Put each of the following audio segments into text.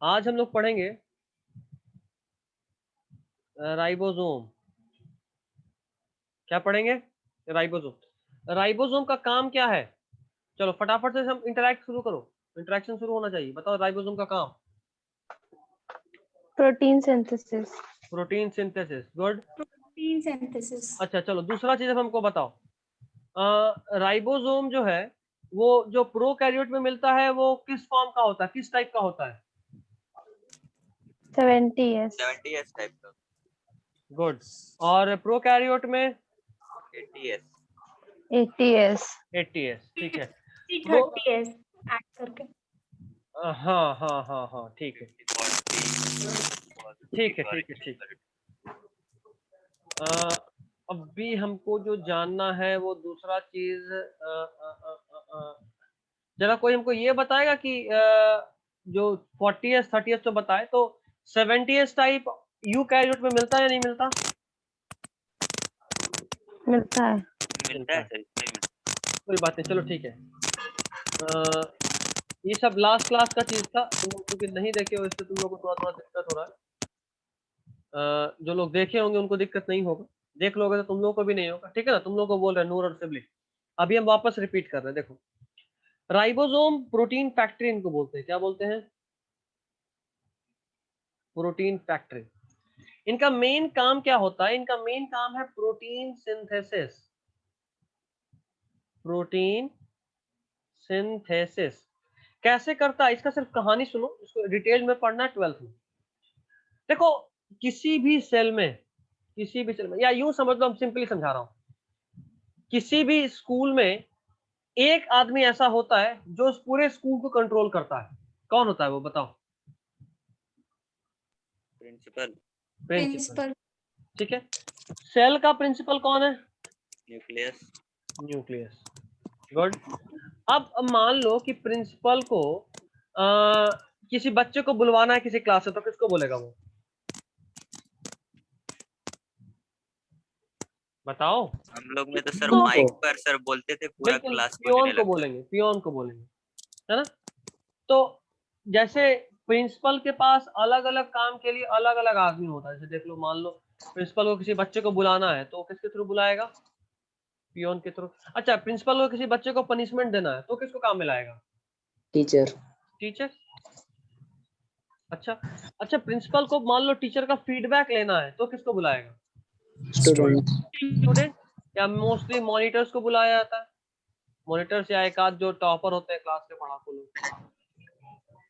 आज हम लोग पढ़ेंगे राइबोसोम। क्या पढ़ेंगे? राइबोसोम। राइबोसोम का काम क्या है? चलो फटाफट से हम इंटरेक्ट शुरू करो, इंटरेक्शन शुरू होना चाहिए। बताओ राइबोसोम का काम। Protein synthesis. Protein synthesis, good. Protein synthesis. अच्छा चलो दूसरा चीज अब हमको बताओ, राइबोसोम जो है वो जो प्रोकैरियोट में मिलता है वो किस फॉर्म का होता है, किस टाइप का होता है? 70S। 70S टाइप का। गुड। और प्रोकैरियोट में 80S। 80S। 80S, ठीक है। 30S ऐड करके। हाँ हाँ हाँ हाँ, ठीक है ठीक है ठीक है ठीक है। अभी हमको जो जानना है वो दूसरा चीज, जरा कोई हमको ये बताएगा कि जो 40S 30S तो बताए, तो 70S टाइप यूकैरियोट में मिलता है या नहीं मिलता? मिलता है। मिलता है सर, इसमें मिलता कोई बात नहीं, चलो ठीक है। ये सब लास्ट क्लास का चीज था, तुम लोग क्योंकि नहीं देखे हो इससे तुम लोग को थोड़ा थोड़ा दिक्कत हो रहा है। जो लोग देखे होंगे उनको दिक्कत नहीं होगा, देख लोगे तो तुम लोगों को भी नहीं होगा, ठीक है ना। तुम लोग को बोल रहे हैं नूर और सिबली। अभी हम वापस रिपीट कर रहे हैं, देखो। राइबोसोम प्रोटीन फैक्ट्री इनको बोलते हैं। क्या बोलते हैं? Protein factory. इनका मेन काम क्या होता है? इनका मेन काम है प्रोटीन सिंथेसिस। प्रोटीन सिंथेसिस कैसे करता है इसका सिर्फ कहानी सुनो, इसको डिटेल में पढ़ना है 12th में। देखो किसी भी सेल में या यूं समझ लो, हम सिंपली समझा रहा हूं, किसी भी स्कूल में एक आदमी ऐसा होता है जो उस पूरे स्कूल को कंट्रोल करता है। कौन होता है वो? बताओ। प्रिंसिपल। प्रिंसिपल, ठीक है। सेल का प्रिंसिपल कौन है? न्यूक्लियस। Nucleus, good. अब मान लो कि प्रिंसिपल को किसी बच्चे को बुलवाना है किसी क्लास से, तो किसको बोलेगा वो? बताओ। हम लोग में तो सर तो माइक पर सर बोलते थे, पूरा बिल्कुल क्लास पियोन गूंजने को लगता। बोलेंगे, पियोन को बोलेंगे, है ना। तो जैसे प्रिंसिपल के पास अलग अलग काम के लिए अलग अलग आदमी होता है। जैसे देख लो, मान लो प्रिंसिपल को किसी बच्चे को बुलाना है तो किसके थ्रू बुलाएगा? पियोन के थ्रू। अच्छा, प्रिंसिपल को किसी बच्चे को पनिशमेंट देना है तो किसको काम में लाएगा? टीचर। टीचर। अच्छा अच्छा, प्रिंसिपल को मान लो टीचर का फीडबैक लेना है तो किसको बुलाएगा? स्टूडेंट। स्टूडेंट। या मोस्टली मॉनिटर्स को बुलाया जाता है, मॉनिटर्स या एक आध जो टॉपर होते हैं क्लास के, पढ़ाकू लोग,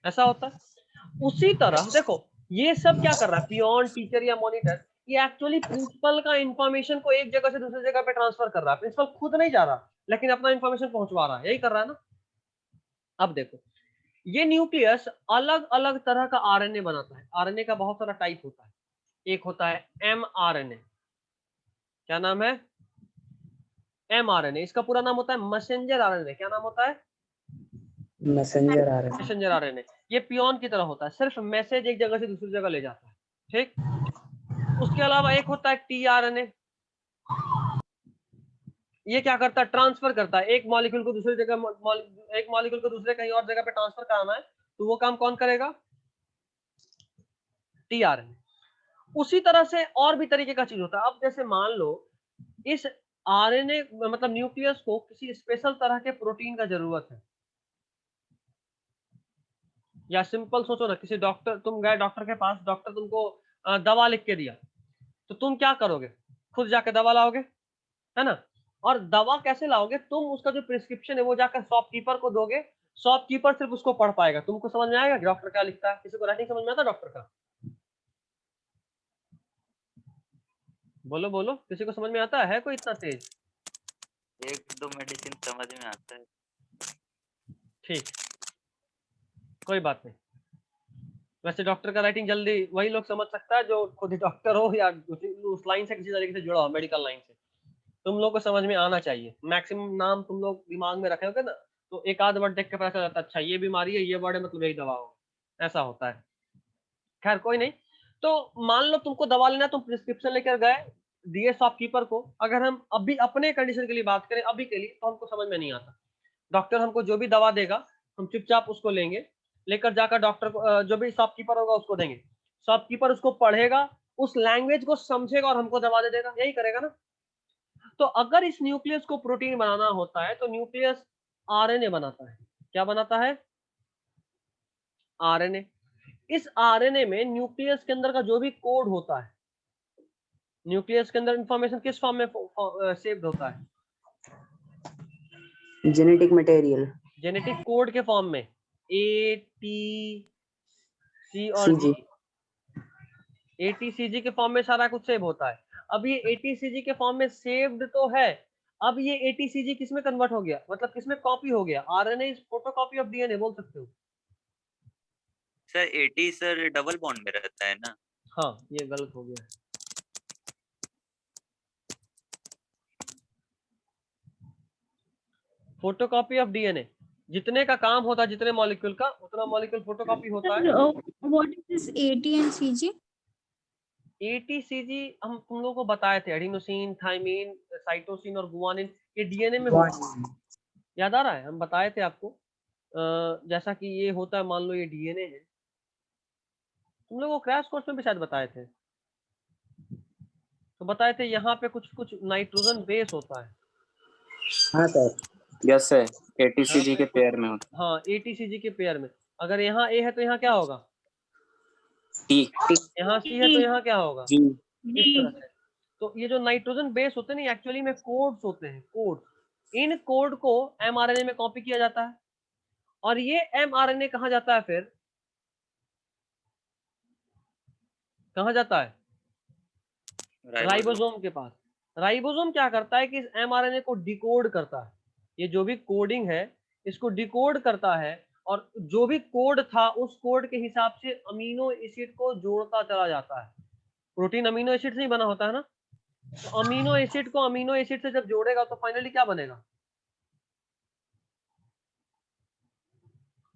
ऐसा होता है। उसी तरह देखो ये सब क्या कर रहा है, पियोन, टीचर या मॉनिटर, ये एक्चुअली प्रिंसिपल का इंफॉर्मेशन को एक जगह से दूसरी जगह पे ट्रांसफर कर रहा है। प्रिंसिपल खुद नहीं जा रहा लेकिन अपना इंफॉर्मेशन पहुंचवा रहा है, यही कर रहा है ना। अब देखो ये न्यूक्लियस अलग अलग तरह का आरएनए बनाता है। आरएनए का बहुत सारा टाइप होता है। एक होता है एमआरएनए। क्या नाम है? एमआरएनए। इसका पूरा नाम होता है मैसेंजर आरएनए। क्या नाम होता है? मैसेंजर आ रहे हैं। Messenger RNA. ये पियोन की तरह होता है, सिर्फ मैसेज एक जगह से दूसरी जगह ले जाता है, ठीक। उसके अलावा एक होता है टीआरएनए। ये क्या करता है? ट्रांसफर करता है। एक मॉलिक्यूल को दूसरी जगह, एक मॉलिक्यूल को दूसरे कहीं और जगह पे ट्रांसफर कराना है तो वो काम कौन करेगा? टीआरएनए। उसी तरह से और भी तरीके का चीज होता है। अब जैसे मान लो इस आरएनए मतलब न्यूक्लियस को किसी स्पेशल तरह के प्रोटीन का जरूरत है, या सिंपल सोचो ना, किसी डॉक्टर, तुम गए डॉक्टर के पास, डॉक्टर तुमको दवा लिख के दिया, तो तुम क्या करोगे? खुद जाके दवा लाओगे, है ना। और दवा कैसे लाओगे? तुम उसका जो प्रिस्क्रिप्शन है वो जाकर शॉपकीपर को दोगे, शॉपकीपर सिर्फ उसको पढ़ पाएगा। तुमको समझ में आएगा कि डॉक्टर क्या लिखता है? किसी को राइटिंग समझ में आता है डॉक्टर का? बोलो बोलो, किसी को समझ में आता है कोई इतना तेज? एक दो मेडिसिन समझ में आता है। ठीक, कोई बात नहीं। वैसे डॉक्टर का राइटिंग जल्दी वही लोग समझ सकता है जो खुद ही डॉक्टर हो या उस लाइन से किसी तरीके से जुड़ा हो, मेडिकल लाइन से। तुम लोग को समझ में आना चाहिए। मैक्सिमम नाम तुम लोग दिमाग में रखे होगे ना, तो एक आध वर्ड देख के पता चल जाता है, अच्छा ये बीमारी है, ये वर्ड है, मतलब यही दवा हो, ऐसा होता है। खैर कोई नहीं। तो मान लो तुमको दवा लेना, तुम प्रिस्क्रिप्शन लेकर गए, दिए शॉपकीपर को। अगर हम अभी अपने कंडीशन के लिए बात करें, अभी के लिए, तो हमको समझ में नहीं आता। डॉक्टर हमको जो भी दवा देगा हम चुपचाप उसको लेंगे, लेकर जाकर डॉक्टर को, जो भी शॉपकीपर होगा उसको देंगे, शॉपकीपर उसको पढ़ेगा, उस लैंग्वेज को समझेगा और हमको दवा दे देगा, यही करेगा ना। तो अगर इस न्यूक्लियस को प्रोटीन बनाना होता है तो न्यूक्लियस आरएनए बनाता है। क्या बनाता है? आरएनए। इस आरएनए में न्यूक्लियस के अंदर का जो भी कोड होता है, न्यूक्लियस के अंदर इंफॉर्मेशन किस फॉर्म में सेव्ड होता है? जेनेटिक मटेरियल, जेनेटिक कोड के फॉर्म में, ए टी सी और CG, जी, ATCG के फॉर्म में सारा कुछ सेव होता है। अब ये ATCG के फॉर्म में सेव्ड तो है, अब ये ATCG किस में कन्वर्ट हो गया, मतलब किस में कॉपी हो गया? RNA is photocopy of DNA बोल सकते हो। सर 80 सर डबल बॉन्ड में रहता है ना। हाँ, ये गलत हो गया है। फोटोकॉपी ऑफ डीएनए, जितने का काम होता है, जितने मॉलिक्यूल का, उतना मॉलिक्यूल फोटोकॉपी होता है। What is this AT and CG? ATCG हम तुम लोगों को बताए थे, एडिनोसिन, थाइमिन, साइटोसिन और गुआनिन, ये डीएनए में होता है। याद आ रहा है? हम बताए थे आपको, जैसा कि ये होता है, मान लो ये डीएनए है, तुम लोगों को क्रैश कोर्स में भी शायद बताए थे, तो बताए थे यहाँ पे कुछ कुछ नाइट्रोजन बेस होता है। हाँ सर, यस सर, ATCG के पेयर में होता हाँ, ATCG के पेयर में, अगर यहाँ A है तो यहाँ क्या होगा? T, यहाँ C है तो यहाँ क्या होगा? G, इस तरह से। तो ये जो नाइट्रोजन बेस होते हैं ना, एक्चुअली में कोड्स होते हैं, कोड। इन कोड को mRNA में कॉपी किया जाता है, और ये mRNA कहाँ जाता है फिर? कहाँ जाता है? राइबोसोम के पास। राइबोसोम क्या करता है कि इस mRNA को डिकोड करता है, ये जो भी कोडिंग है इसको डिकोड करता है, और जो भी कोड था उस कोड के हिसाब से अमीनो एसिड को जोड़ता चला जाता है। प्रोटीन अमीनो एसिड से ही बना होता है ना, तो अमीनो एसिड को अमीनो एसिड से जब जोड़ेगा तो फाइनली क्या बनेगा?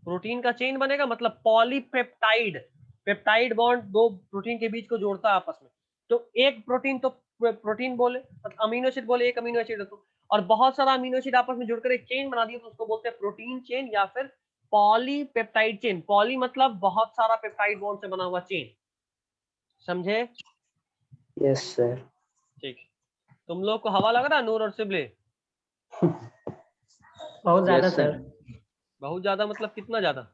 प्रोटीन का चेन बनेगा, मतलब पॉलीपेप्टाइड। पेप्टाइड बॉन्ड दो प्रोटीन के बीच को जोड़ता है आपस में, तो एक प्रोटीन तो प्रोटीन बोले, मतलब अमीनो एसिड बोले, एक अमीनो एसिड तो, और बहुत सारा अमीनो एसिड आपस में जुड़कर एक चेन बना दिया तो उसको बोलते हैं प्रोटीन चेन या फिर पॉलीपेप्टाइड चेन। पॉली मतलब बहुत सारा पेप्टाइड बॉन्ड से बना हुआ चेन, समझे? Yes sir. ठीक, तुम लोग को हवा लग रहा है नूर और सिबले? बहुत ज्यादा Yes, sir. सर। बहुत ज्यादा मतलब कितना ज्यादा?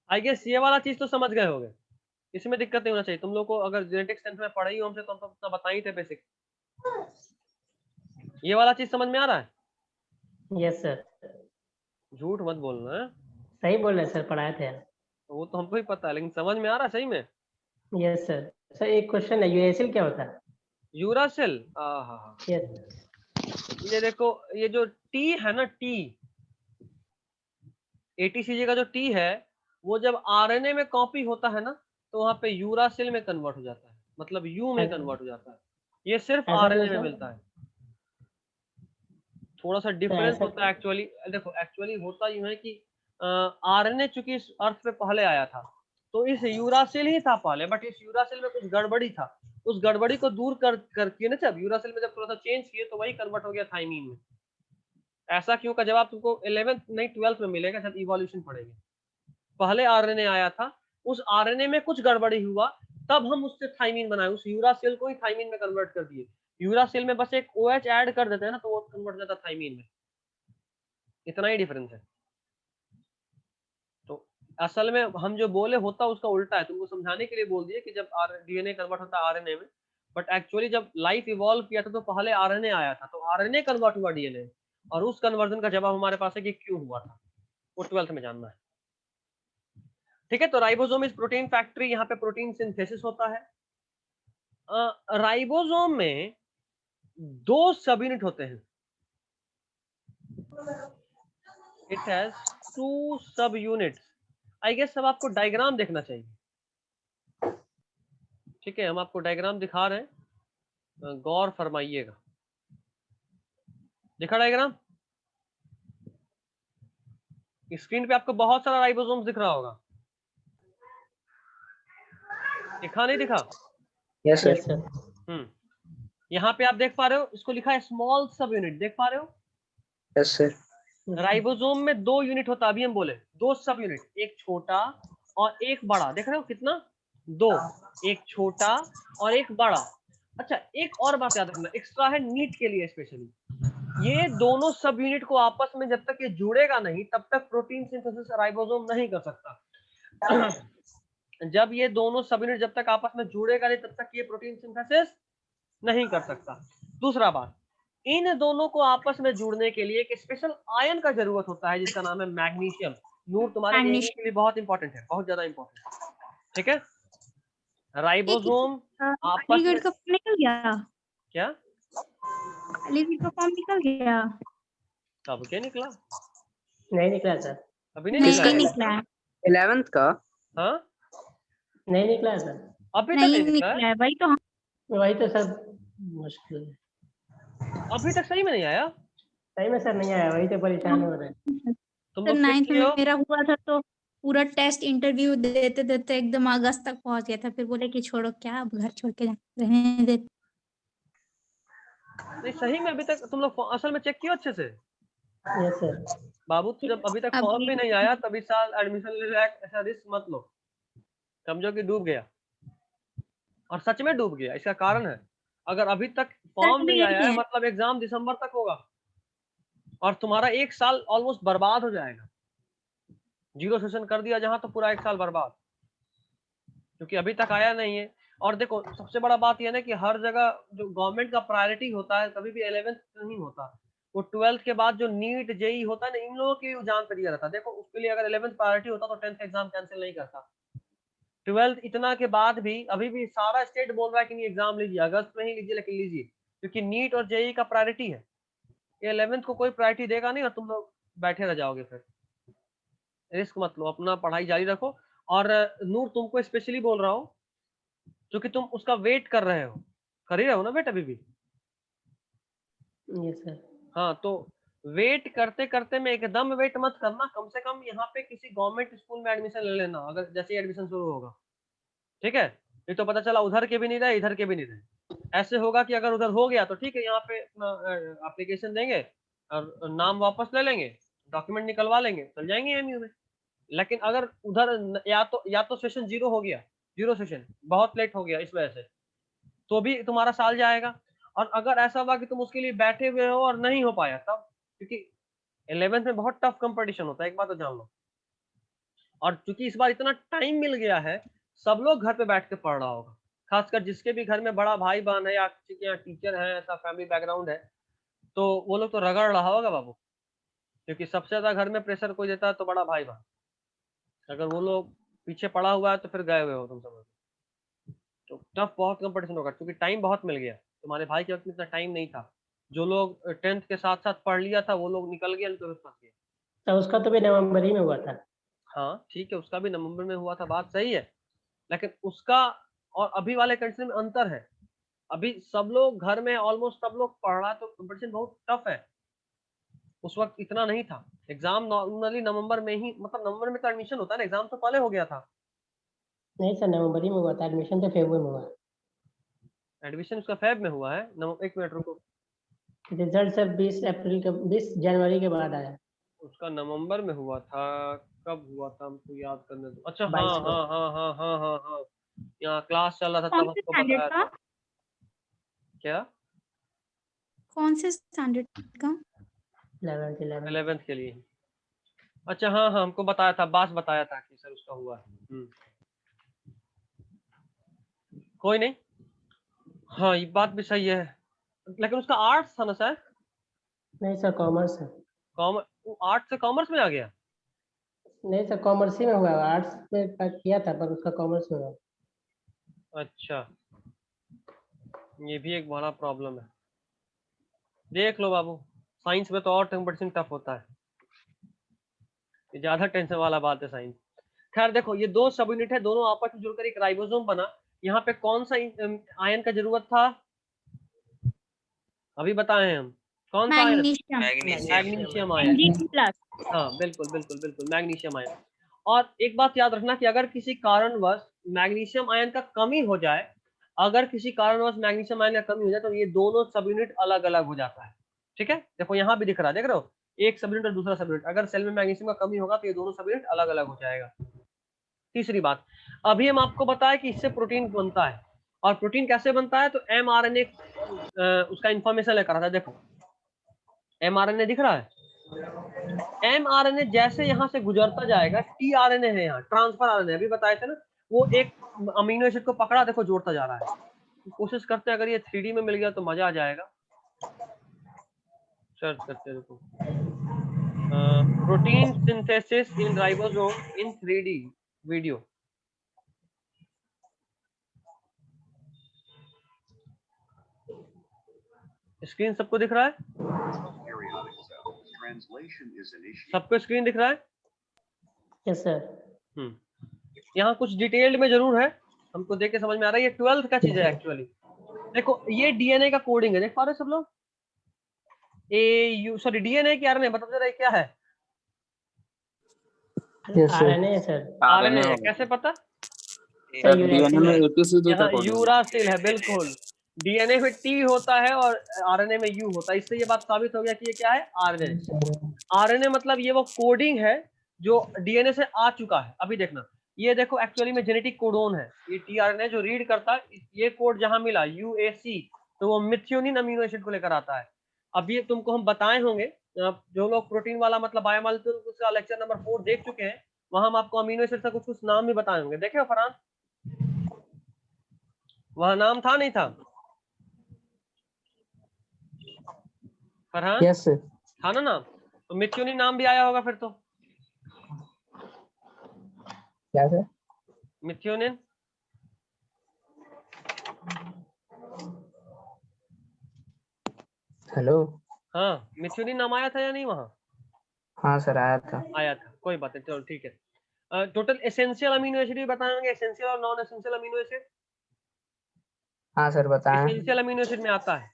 आई गेस ये वाला चीज तो समझ गए होगे, इसमें दिक्कत नहीं होना चाहिए। तुम लोग को अगर जेनेटिक्स टेंथ में पढ़ाई हो हमसे तो हम तो उतना बता ही थे बेसिक। ये वाला चीज समझ में आ रहा है? यस सर, झूठ मत बोलना है, सही बोल रहे सर, पढ़ाए थे। वो तो हमको ही पता है, लेकिन समझ में आ रहा है सही में? Yes sir. सर एक क्वेश्चन है, यूएसएल क्या होता है? यूरासिल, हाँ, यस। ये देखो, ये जो टी है ना, टी, एटीसीजी का जो टी है, वो जब आरएनए में कॉपी होता है ना तो वहां पे यूरासिल में कन्वर्ट हो जाता है, मतलब यू में कन्वर्ट हो जाता है। ये सिर्फ ऐसा आरएनए क्यों में सर? मिलता है, थोड़ा सा डिफरेंस ऐसा होता है एक्चुअली। देखो एक्चुअली होता यूं है कि आरएनए चूंकि इस अर्थ पे पहले आया था तो इस यूरासिल ही था पहले, बट इस यूरासिल में कुछ गड़बड़ी था, उस गड़बड़ी को दूर करके ना, जब यूरासिल में जब थोड़ा सा चेंज किए तो वही कन्वर्ट हो गया थाइमीन में। ऐसा क्यों का जवाब तुमको 11th नहीं 12th में मिलेगा जब इवोल्यूशन पढ़ेंगे। पहले आरएनए आया था, उस आरएनए में कुछ गड़बड़ी हुआ, तब हम उससे थाइमीन बनाए, उस यूरासिल को ही थाइमीन में कन्वर्ट कर दिए। यूरासिल में बस एक OH ऐड कर देते हैं ना तो वो कन्वर्ट हो जाता है थाइमीन में, इतना ही डिफरेंस है। तो असल में हम जो बोले होता उसका उल्टा है, तुमको समझाने के लिए बोल दिए कि जब डीएनए कन्वर्ट होता है आरएनए में, बट एक्चुअली जब लाइफ इवॉल्व किया था तो पहले आरएनए आया था, तो आरएनए कन्वर्ट हुआ डीएनए, और उस कन्वर्जन का जवाब हमारे पास है कि क्यों हुआ था, वो 12th में जानना है। ठीक है, तो राइबोसोम इज प्रोटीन फैक्ट्री, यहाँ पे प्रोटीन सिंथेसिस होता है। राइबोसोम में 2 सब यूनिट होते हैं, इट हैज 2 सब यूनिट्स। आई गेस सब आपको डायग्राम देखना चाहिए। ठीक है, हम आपको डायग्राम दिखा रहे हैं, गौर फरमाइएगा। दिखा डायग्राम? स्क्रीन पे आपको बहुत सारा राइबोसोम दिख रहा होगा, दिखा नहीं दिखा? Yes yes sir. सर। यहाँ पे आप देख पा रहे हो, इसको लिखा है स्मॉल सब यूनिट, देख पा रहे हो? Yes sir. राइबोसोम में 2 यूनिट होता है, अभी हम बोले 2 सब यूनिट, एक छोटा और एक बड़ा, देख रहे हो कितना, 2, एक छोटा और एक बड़ा। अच्छा एक और बात याद रखना एक्स्ट्रा है नीट के लिए स्पेशली, ये दोनों सब यूनिट को आपस में जब तक ये जुड़ेगा नहीं तब तक प्रोटीन सिंथेसिस राइबोसोम नहीं कर सकता। जब ये दोनों सब यूनिट जब तक आपस में जुड़ेगा नहीं तब तक ये प्रोटीन सिंथेसिस नहीं कर सकता। दूसरा बात, इन दोनों को आपस में जुड़ने के लिए एक स्पेशल आयन का जरूरत होता है जिसका नाम है मैग्नीशियम। नूर तुम्हारे एएमयू के लिए बहुत इंपॉर्टेंट है, बहुत ज्यादा इंपॉर्टेंट। ठीक है, राइबोसोम आपस में अलीगढ़ का फॉर्म निकल गया, क्या, अलीगढ़ का फॉर्म निकल गया। कब क्या निकला, नहीं निकला सर, अभी नहीं नहीं निकला है? निकला है, 11th का हाँ नहीं निकला है सर, अभी तक नहीं नहीं निकला है? निकला है, वही तो वही तो सर मुश्किल है। अभी तक सही में नहीं आया? सही में सर नहीं आया, वही तो परेशान हो रहे हैं। तुम सर लोग चेक 9th किए हो? में मेरा हुआ था तो पूरा टेस्ट इंटरव्यू देते देते एकदम अगस्त तक पहुंच गया था, फिर बोले कि छोड़ो क्या अब घर छोड़ के रहने दे। नहीं सही में अभी तक तुम लोग असल में चेक किए अच्छे से? यस सर, बाबू जब अभी तक फॉर्म भी नहीं आया तब इस साल एडमिशन ले रहा है, ऐसा रिस्क मत लो, समझो कि डूब गया, और सच में डूब गया। इसका कारण है अगर अभी तक फॉर्म नहीं आया है मतलब एग्जाम दिसंबर तक होगा और तुम्हारा 1 साल ऑलमोस्ट बर्बाद हो जाएगा। 0 सेशन कर दिया जहां तो पूरा 1 साल बर्बाद, क्योंकि अभी तक आया नहीं है। और देखो सबसे बड़ा बात यह है ना कि हर जगह जो गवर्नमेंट का प्रायोरिटी होता है कभी भी 11th नहीं होता, वो 12th के बाद जो नीट जेई होता है ना, इन लोगों की जान पे दिया रहता है। देखो उसके लिए अगर 11th प्रायोरिटी होता तो 10th एग्जाम कैंसिल नहीं करता। 12th इतना के बाद भी अभी भी सारा स्टेट बोल रहा है कि नहीं एग्जाम लीजिए, अगस्त में ही लीजिए, लेकिन लीजिए, क्योंकि नीट और जेई का प्रायोरिटी है। ये 11th को कोई प्रायोरिटी देगा नहीं और तुम लोग बैठे रह जाओगे। फिर रिस्क मत लो, अपना पढ़ाई जारी रखो। और नूर तुमको स्पेशली बोल रहा हूँ क्योंकि तुम उसका वेट कर रहे हो, कर ही रहे हो ना बेटा अभी भी? यस सर, हाँ तो वेट करते करते में एकदम वेट मत करना, कम से कम यहाँ पे किसी गवर्नमेंट स्कूल में एडमिशन ले लेना अगर जैसे एडमिशन शुरू होगा। ठीक है, ये तो पता चला उधर के भी नहीं रहे इधर के भी नहीं रहे, ऐसे होगा कि अगर उधर हो गया तो ठीक है यहाँ पे एप्लीकेशन देंगे और नाम वापस ले लेंगे, डॉक्यूमेंट निकलवा लेंगे, चल जाएंगे एमयू में। लेकिन अगर उधर या तो सेशन 0 हो गया, 0 सेशन बहुत लेट हो गया इस वजह से, तो भी तुम्हारा साल जाएगा। और अगर ऐसा हुआ कि तुम उसके लिए बैठे हुए हो और नहीं हो पाया तब, क्योंकि 11th में बहुत टफ कंपटीशन होता है, एक बात तो जान लो। और क्योंकि इस बार इतना टाइम मिल गया है सब लोग घर पे बैठ के पढ़ रहा होगा, खासकर जिसके भी घर में बड़ा भाई बहन है या किसी के यहाँ टीचर है, ऐसा फैमिली बैकग्राउंड है, तो वो लोग तो रगड़ रहा होगा बाबू, क्योंकि सबसे ज्यादा घर में प्रेशर कोई देता है तो बड़ा भाई बहन। अगर वो लोग पीछे पड़ा हुआ है तो फिर गए हुए हो तुम समझ। तो टफ बहुत कंपटीशन होगा क्योंकि टाइम बहुत मिल गया, तुम्हारे भाई के वक्त में इतना टाइम नहीं था। जो लोग 10th के साथ साथ पढ़ लिया था वो लोग निकल गए, तो फंस गए। तो उसका तो भी नवंबर ही में हुआ था। हाँ ठीक है, उसका भी नवंबर में हुआ था, बात सही है, लेकिन उसका और अभी वाले कंडीशन में अंतर है। अभी सब लोग घर में ऑलमोस्ट सब लोग पढ़ रहा है तो कंपटीशन बहुत टफ है। उस वक्त इतना नहीं था, एग्जाम नॉर्मली नवंबर में ही, मतलब नवंबर में तो एडमिशन होता है ना, एग्जाम तो पहले हो गया था। नहीं सर, नवंबर ही में हुआ था, एडमिशन तो फरवरी में हुआ। एडमिशन उसका फेब में हुआ है। एक मिनट रुको, रिजल्ट सर 20 जनवरी के बाद आया। उसका नवंबर में हुआ था, कब हुआ था हमको याद करने दो। अच्छा हाँ 22 को। हाँ हाँ हाँ हाँ हाँ हाँ, यहाँ क्लास चल रहा था तब कौन से हमको स्टैंडर्ड बताया का, था। क्या? कौन से स्टैंडर्ड का? 11th के लिए। अच्छा हाँ हाँ, हमको बताया था, बास बताया था कि सर उसका हुआ है। कोई नहीं, हाँ ये बात भी सही है, लेकिन उसका आर्ट्स था ना सर? नहीं सर, कॉमर्स है। कॉमर्स, आर्ट्स से कॉमर्स में आ गया? नहीं सर, कॉमर्स ही में हुआ, आर्ट्स में किया था पर उसका कॉमर्स में हुआ। अच्छा, ये भी एक बड़ा प्रॉब्लम है। देख लो बाबू, साइंस में तो और कंपटीशन टफ होता है, ये ज्यादा टेंशन वाला बात है साइंस। खैर देखो, ये 2 सब यूनिट है, दोनों आपस में जुड़कर एक राइबोसोम बना। यहाँ पे कौन सा आयन का जरूरत था अभी बताए हैं हम, कौन सा ion? Magnesium, magnesium ion. Mg+। हाँ बिल्कुल बिल्कुल बिल्कुल, मैग्नीशियम आयन। और एक बात याद रखना कि अगर किसी कारणवश मैग्नीशियम आयन का कमी हो जाए, अगर किसी कारणवश मैग्नीशियम आयन का कमी हो जाए तो ये दोनों सब यूनिट अलग अलग हो जाता है। ठीक है, देखो यहाँ भी दिख रहा है, देख रहे हो एक सब यूनिट और दूसरा सब यूनिट। अगर सेल में मैग्नीशियम का कमी होगा तो ये दोनों सब यूनिट अलग अलग हो जाएगा। तीसरी बात, अभी हम आपको बताया कि इससे प्रोटीन बनता है, और प्रोटीन कैसे बनता है, तो mRNA उसका इंफॉर्मेशन लेकर आता है। देखो mRNA दिख रहा है, mRNA जैसे यहाँ से गुजरता जाएगा, tRNA है यहाँ, ट्रांसफर RNA अभी बताए थे ना, वो एक अमीनो एसिड को पकड़ा, देखो जोड़ता जा रहा है। कोशिश करते हैं, अगर ये 3D में मिल गया तो मजा आ जाएगा। सर्च करते हैं, देखो protein synthesis in ribosome in 3D video. Screen सबको दिख रहा है? सबको स्क्रीन दिख रहा है? Yes sir. यहाँ कुछ डिटेल्ड में जरूर है, हमको देख के समझ में आ रहा है, ये 12th का चीज है एक्चुअली। देखो ये डीएनए का कोडिंग है, देख पा रहे सब लोग? डीएनए की आरएनए बता दे रहे क्या है? RNA sir. आरएनए कैसे पता? डीएनए में एटीसीजी का यहाँ कोड यूरासिल है, बिल्कुल। डीएनए में टी होता है और आरएनए में यू होता है, इससे ये बात साबित हो गया कि ये क्या है, आरएनए। आरएनए मतलब ये वो कोडिंग है जो डीएनए से आ चुका है। अभी देखना, ये देखो एक्चुअली में जेनेटिक कोडोन है, ये टीआरएनए जो रीड करता है, ये कोड जहां मिला यूएसी, तो वो मिथियोनिन अमीनो एसिड को लेकर आता है। अब ये तुमको हम बताए होंगे, जो लोग प्रोटीन वाला मतलब बायोमॉलिक्यूल्स का लेक्चर नंबर 4 देख चुके हैं, वहां हम आपको अमीनो एसिड का कुछ कुछ नाम भी बताए होंगे। देखे हो फरहान? वह नाम था नहीं था फरहान? Yes sir. था ना नाम? तो मिथियोनिन नाम भी आया होगा फिर तो। क्या सर? Methionine hello. हाँ, मिथियोनिन नाम आया था या नहीं वहां? हाँ सर आया था। आया था, कोई बात नहीं, चलो ठीक है। टोटल एसेंशियल अमीनो एसिड भी बताए होंगे, एसेंशियल और नॉन एसेंशियल अमीनो एसिड। हाँ सर बताएं। एसेंशियल अमीनो एसिड में आता है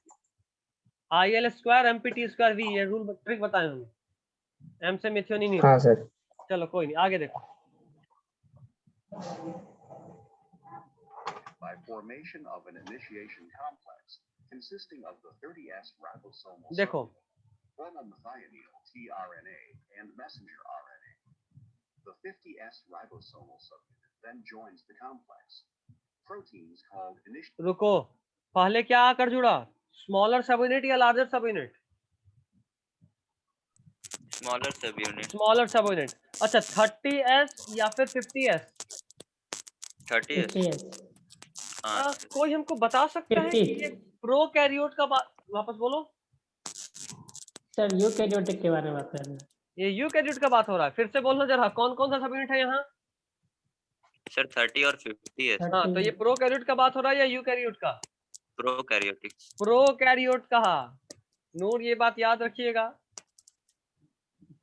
IL² MPT² V, ये रूल ट्रिक बताए होंगे। M से मिथियोनिन ही हाँ होता है। सर। चलो कोई नहीं, आगे देखो। By formation of an initiation complex consisting of the 30S ribosomal देखो formamethionine tRNA and messenger RNA. The 50S ribosomal subunit then joins the complex. Proteins called initiation. रुको, पहले क्या आकर जुड़ा, स्मॉलर सब यूनिट या लार्जर सब यूनिट? स्मॉलर सब यूनिट। स्मॉलर सब यूनिट। अच्छा, 30S या फिर 50S? 30S। हाँ कोई हमको बता सकता है कि ये प्रोकैरियोट का वापस बोलो सर। यूकैरियोटिक के बारे में बात कर रहे हैं। ये यूकैरियोट का बात हो रहा है, फिर से बोलना जरा, कौन कौन सा सब यूनिट है यहाँ? सर 30 और 50S। हाँ, तो ये प्रोकैरियोट का बात हो रहा है या यूकैरियोट का? प्रोकैरियोटिक। प्रोकैरियोट कहा, नोट ये बात याद रखिएगा।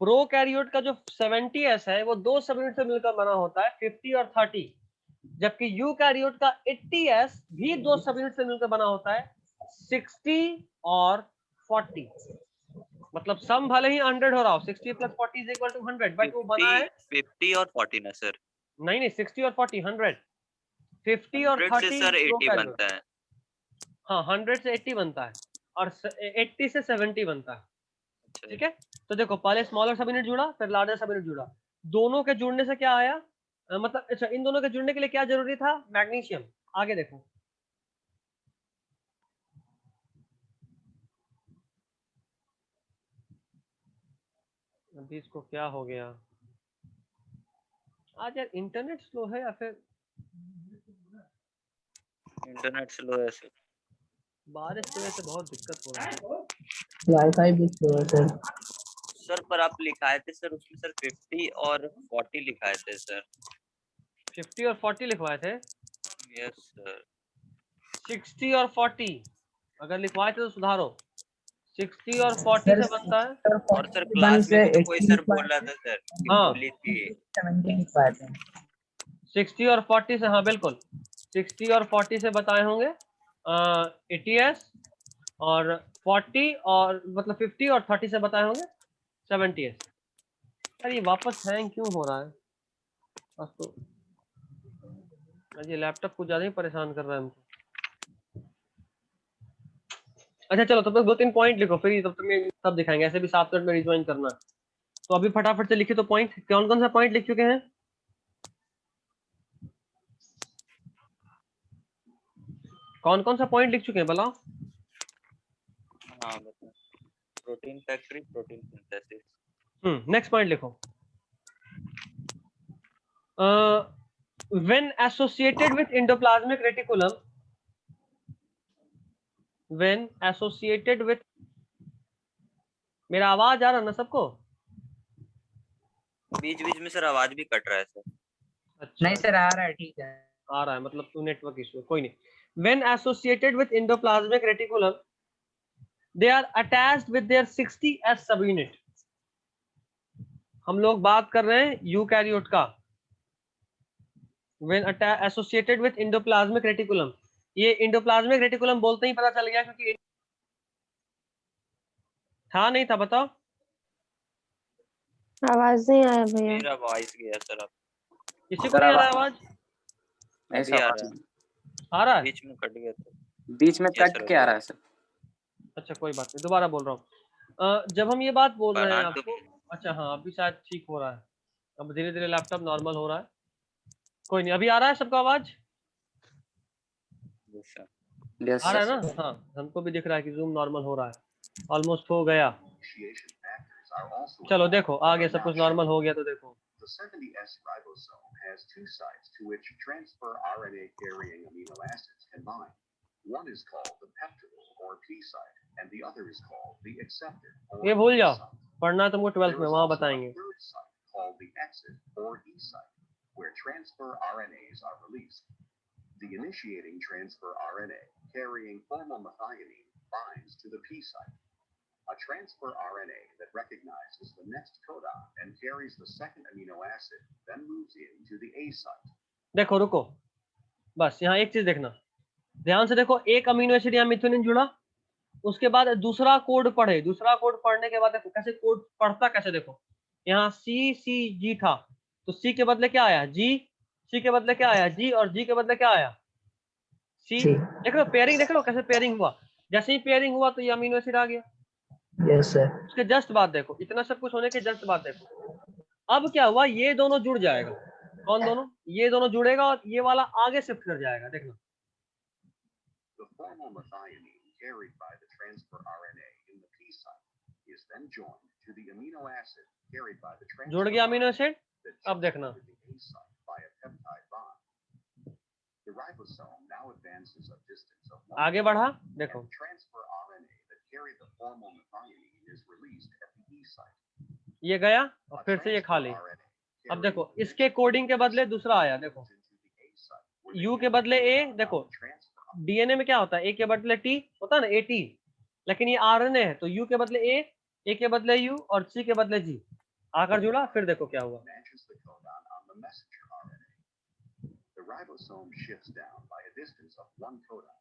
प्रोकैरियोट का जो 70S है वो दो सब यूनिट से मिलकर बना होता है, 50 और 30, जबकि यूकैरियोट का 80S भी दो सब यूनिट से मिलकर बना होता है, 60 और 40। मतलब सम भले ही 100 हो रहा हो, 60 + 40 = 100, बट वो बना है 50 और 40 ना सर? नहीं 60 और 40 100, 50 और 30 से सर 80 बनता है। हाँ, 100 से 80 बनता है और 80 से 70 बनता है। ठीक है, तो देखो पहले स्मॉलर सब यूनिट जुड़ा, फिर लार्जर सब यूनिट जुड़ा, दोनों के जुड़ने से क्या आया, मतलब अच्छा, इन दोनों के जुड़ने के लिए क्या जरूरी था, मैग्नीशियम। आगे देखो, अभी इसको क्या हो गया आज यार, इंटरनेट स्लो है या फिर इंटरनेट स्लो है सर। बारिश की वजह से बहुत दिक्कत हो रहा है। वाईफाई भी स्लो है सर। सर पर आप लिखाए थे सर उसमें सर 50 और 40 लिखाए थे सर। 50 और 40 लिखवाए थे? Yes sir. 60 और 40 अगर लिखवाए थे तो सुधारो, 60 और 40 से बनता है। और सर क्लास में भी तो कोई सर बोल रहा था सर कि हाँ, बोली थी 60 और 40 से, हाँ बिल्कुल, 60 और 40 से बताए होंगे 80S, और 40 और मतलब 50 और 30 से बताए होंगे 70S। यार ये वापस हैंग क्यों हो रहा है? बस तो ये लैपटॉप कुछ ज्यादा ही परेशान कर रहा है हमको। अच्छा चलो तब तक 2-3 पॉइंट लिखो, फिर तब तक तब दिखाएंगे, ऐसे भी 7 मिनट में रिज्वाइन करना। तो अभी फटाफट से लिखे तो पॉइंट, कौन कौन सा पॉइंट लिख चुके हैं? कौन कौन सा पॉइंट लिख चुके हैं बताओ? हाँ बताओ। Protein factory, protein synthesis. Next point लिखो। When associated with endoplasmic reticulum, when associated with, मेरा आवाज आ रहा ना सबको? बीच बीच में सर आवाज भी कट रहा है सर। अच्छा नहीं सर आ रहा है, ठीक है आ रहा है, मतलब तो नेटवर्क इशू है, कोई नहीं। When associated with endoplasmic reticulum, they are attached with their 60S subunit. हम लोग बात कर रहे हैं यूकैरियोट का। When associated with endoplasmic reticulum, ये endoplasmic reticulum बोलते ही पता चल गया क्योंकि था नहीं था, बताओ। आवाज नहीं आया भैया। मेरा वॉइस गया सर अब। किसी को नहीं आ रहा आवाज? अभी आ रहा है, आ रहा है? बीच में कट गया था। बीच में Yes, कट sir, के आ रहा है सर। अच्छा कोई बात नहीं, दोबारा बोल रहा हूँ। जब हम ये बात बोल रहे हैं हाँ, तो- आपको, अच्छा हाँ अभी शायद ठीक हो रहा है, अब धीरे धीरे लैपटॉप नॉर्मल हो रहा है, कोई नहीं। अभी आ रहा है सबका आवाज? Yes, sir. यस आ रहा है सर। ना? हाँ हमको भी दिख रहा है कि जूम नॉर्मल हो रहा है, ऑलमोस्ट हो गया। Initiation factors are also चलो involved. देखो आगे सब कुछ नॉर्मल हो गया तो देखो। The 70S ribosome has two sites to which transfer RNA carrying amino acids can bind. One is called the peptidyl or P site, and the other is called the acceptor or ये भूल E जाओ, site. पढ़ना तुमको 12th There में, is वहां also बताएंगे। a third site called the exit or E site, where transfer RNAs are released. The initiating transfer RNA carrying formylmethionine binds to the P site. A transfer RNA that recognizes the next codon and carries the second amino acid then moves into the A site. देखो रुको, बस यहाँ एक चीज देखना ध्यान से, देखो एक अमीनो एसिड यहाँ मिथुनिन जुड़ा, उसके बाद दूसरा कोड पढ़े, दूसरा कोड पढ़ने के बाद देखो कैसे कोड पढ़ता, कैसे देखो यहाँ CCG था, तो C के बदले क्या आया G, C के बदले क्या आया G, और G के बदले क्या आया C। जी। देख लो पेयरिंग, देख लो कैसे पेयरिंग हुआ, जैसे ही पेयरिंग हुआ तो ये अमीनो एसिड आ गया। Yes sir. उसके जस्ट बाद देखो, इतना सब कुछ होने के जस्ट बाद देखो अब क्या हुआ, ये दोनों जुड़ जाएगा। कौन दोनों? ये दोनों जुड़ेगा और ये वाला आगे शिफ्ट कर जाएगा, देखना। The formylmethionine carried by the transfer RNA in the P site is then joined to the amino acid carried by the transfer जुड़ गया अमीनो RNA एसिड। that अब देखना joins the A site by a peptide bond. The ribosome now advances a distance of 1 आगे बढ़ा, देखो and the transfer RNA that carried the formylmethionine is released at the E site. ये गया और A फिर से ये खा transfer ली। RNA अब देखो carrying इसके कोडिंग के बदले दूसरा आया, देखो moves into the A site, where the U के बदले A, codon देखो on the transfer डीएनए में क्या होता है, A के बदले T होता है ना, AT, लेकिन ये आरएनए है तो U के बदले A के बदले U और C के बदले G आकर जुड़ा, फिर देखो क्या हुआ। matches the codon on the messenger RNA. The ribosome shifts down by a distance of 1 codon.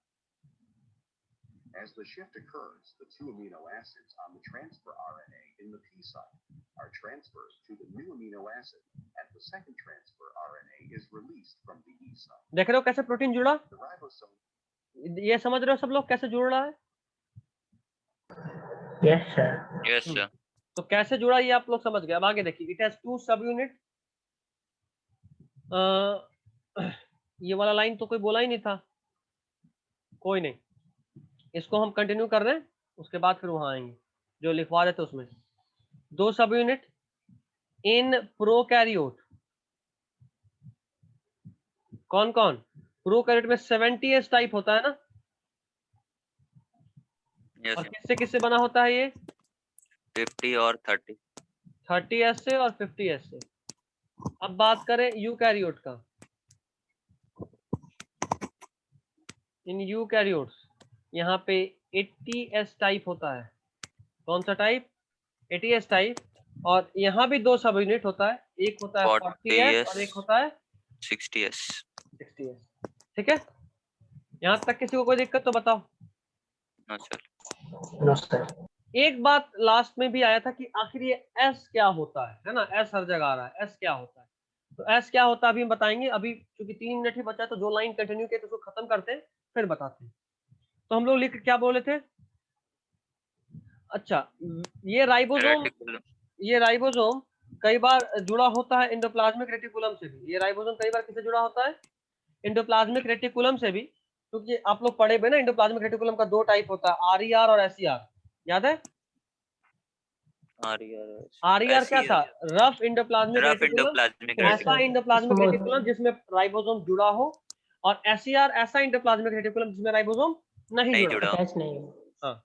As the shift occurs, the 2 amino acids on the transfer RNA in the P site are transferred to the new amino acid, and the second transfer RNA is released from the E site. देख रहे हो कैसे protein जुड़ा? The ribosome ये समझ रहे हो सब लोग कैसे जुड़ रहा है? Yes sir. Yes, sir. तो कैसे जुड़ा ये आप लोग समझ गए। अब आगे देखिए, इट हैज 2 सब यूनिट। ये वाला लाइन तो कोई बोला ही नहीं था, कोई नहीं, इसको हम कंटिन्यू कर रहे हैं, उसके बाद फिर वहां आएंगे जो लिखवा देते उसमें। 2 सब यूनिट इन प्रोकैरियोट। कौन कौन? प्रोकैरियोट में 70S टाइप होता है ना, Yes, और sir. किससे किससे बना होता है ये? 50 और 30. 30S से और 50S से। अब बात करें यूकैरियोट का। इन यूकैरियोट्स यहाँ पे 80S टाइप होता है। कौन सा टाइप? 80S type. और यहाँ भी 2 सब यूनिट होता है, एक होता है 40S और एक होता है 60S. 60S। ठीक है, यहाँ तक किसी को कोई दिक्कत तो बताओ। No, sir. No sir. एक बात लास्ट में भी आया था कि आखिर ये S क्या होता है ना, S हर जगह आ रहा है, S क्या होता है, तो S क्या होता है अभी हम बताएंगे। अभी क्योंकि 3 मिनट ही बचा है, तो जो लाइन कंटिन्यू किए तो उसको खत्म करते हैं फिर बताते हैं। तो हम लोग लिख क्या बोले थे? अच्छा, ये राइबोसोम कई बार जुड़ा होता है एंडोप्लाज्मिक रेटिकुलम से भी। ये राइबोसोम कई बार किससे जुड़ा होता है? एंडोप्लाज्मिक रेटिकुलम से भी, क्योंकि आप लोग पढ़े हुए ना एंडोप्लाज्मिक रेटिकुलम का 2 टाइप होता है, आरईआर और एसईआर, याद है? आरईआर क्या था? रफ एंडोप्लाज्मिक रेटिकुलम, ऐसा एंडोप्लाज्मिक Smooth. रेटिकुलम जिसमें राइबोसोम जुड़ा हो, और एसईआर ऐसा एंडोप्लाज्मिक रेटिकुलम जिसमें राइबोसोम नहीं जुड़ा। अटैच नहीं है। हाँ,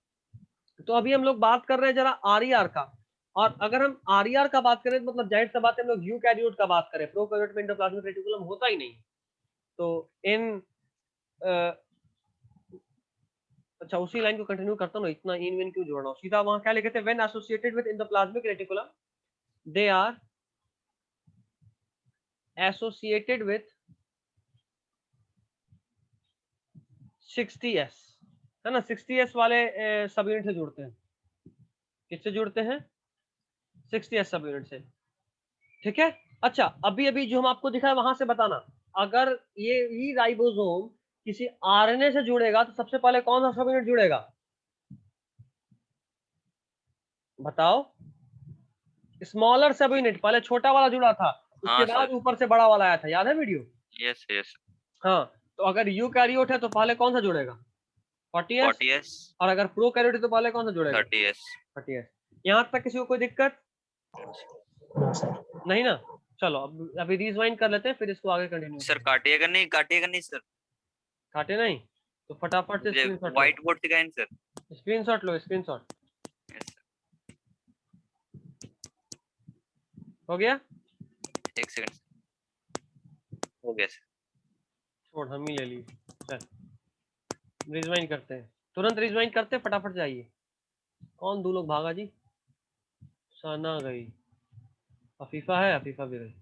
तो अभी हम लोग बात कर रहे हैं जरा आरईआर का। और अगर हम आरईआर का बात करें तो मतलब जाहिर सी बात है हम लोग यूकैरियोट का बात करें, प्रोकैरियोट में एंडोप्लाज्मिक रेटिकुलम होता ही नहीं। तो इन अच्छा, उसी लाइन को कंटिन्यू करता हूँ, इतना इन विन क्यों जोड़ रहा हूँ, सीधा वहां क्या लिखे थे? When associated with endoplasmic reticulum they are associated with 60s, है ना? 60s वाले सब यूनिट से जुड़ते हैं। किससे जुड़ते हैं? 60s सब यूनिट से, ठीक है। अच्छा, अभी अभी जो हम आपको दिखाए वहां से बताना, अगर ये ही राइबोसोम किसी आरएनए से जुड़ेगा तो सबसे पहले कौन सा सब यूनिट जुड़ेगा? बताओ। स्मॉलर सब यूनिट, पहले छोटा वाला जुड़ा था, उसके बाद ऊपर से बड़ा वाला आया था, याद है वीडियो? Yes yes. हाँ, तो अगर यूकैरियोट है तो पहले कौन सा जुड़ेगा? 40s। और अगर प्रोकैरियोट है तो पहले कौन सा जुड़ेगा? 30s। यहाँ तक किसी को कोई दिक्कत नो सर। नहीं ना? चलो अभी रिवाइंड कर लेते हैं, फिर इसको आगे कंटिन्यू। सर काटिएगा नहीं सर। काटे नहीं तो फटाफट से स्क्रीनशॉट व्हाइट बोर्ड दिखाएं सर। स्क्रीनशॉट लो, स्क्रीनशॉट। हो गया? एक सेकंड, हो गया सर। छोड़, हम ही ले लिए। चल रिवाइंड करते हैं, तुरंत रिवाइंड करते हैं, फटाफट जाइए। कौन 2 लोग भागा जी? सना गई, अफीफा है, अफीफा भी गई।